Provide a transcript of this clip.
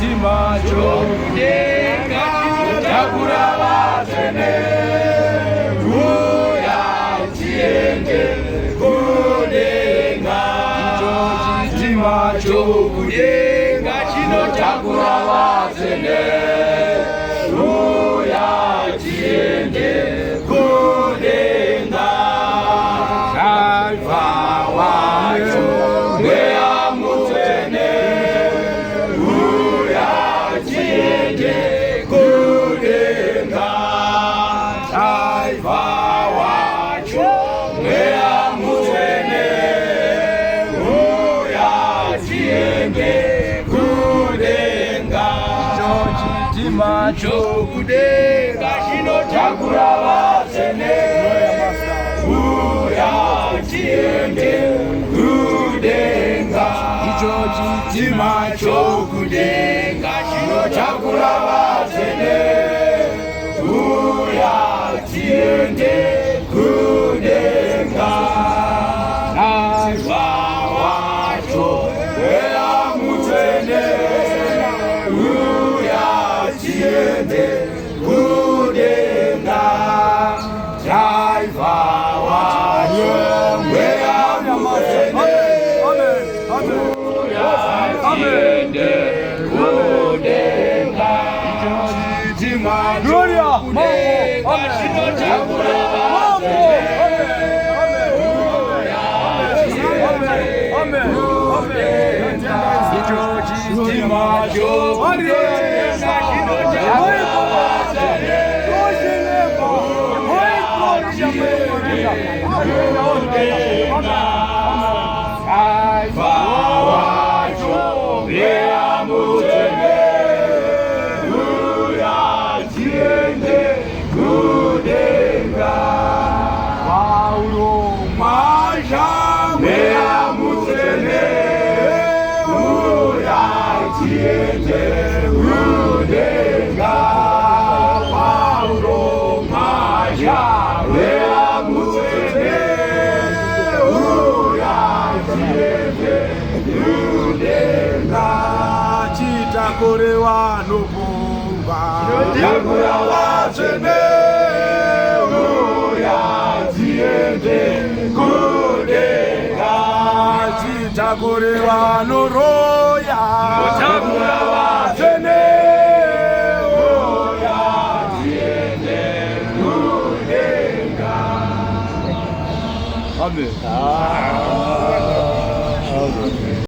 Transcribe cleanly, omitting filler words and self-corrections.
chitima chokudenga chinotakura vatsvene uya tiende kudenga. Icho chitima chokudenga chinotakura vatsvene uya tiende kudenga. Driver wacho mweya mutsvene uya tiende kudenga. Driver wacho mweya mutsvene uya tiende kudenga. Icho chitima chokudenga chinotakura vatsvene uya tiende kudenga. Icho chitima chokudenga chinotakura vatsvene uya tiende kudenga. Driver wacho mweya mutsvene uya tiende kudenga. Driver wacho mweya mutsvene uya tiende kudenga. Icho chitima chokudenga chinotakura vatsvene uya tiende kudenga. Icho chitima chokudenga chinotakura vatsvene Chitakure vanobonga takura vatsvene uya tiende kudenga. Chitakure vanoroya takura vatsvene uya tiende kudenga. Amen.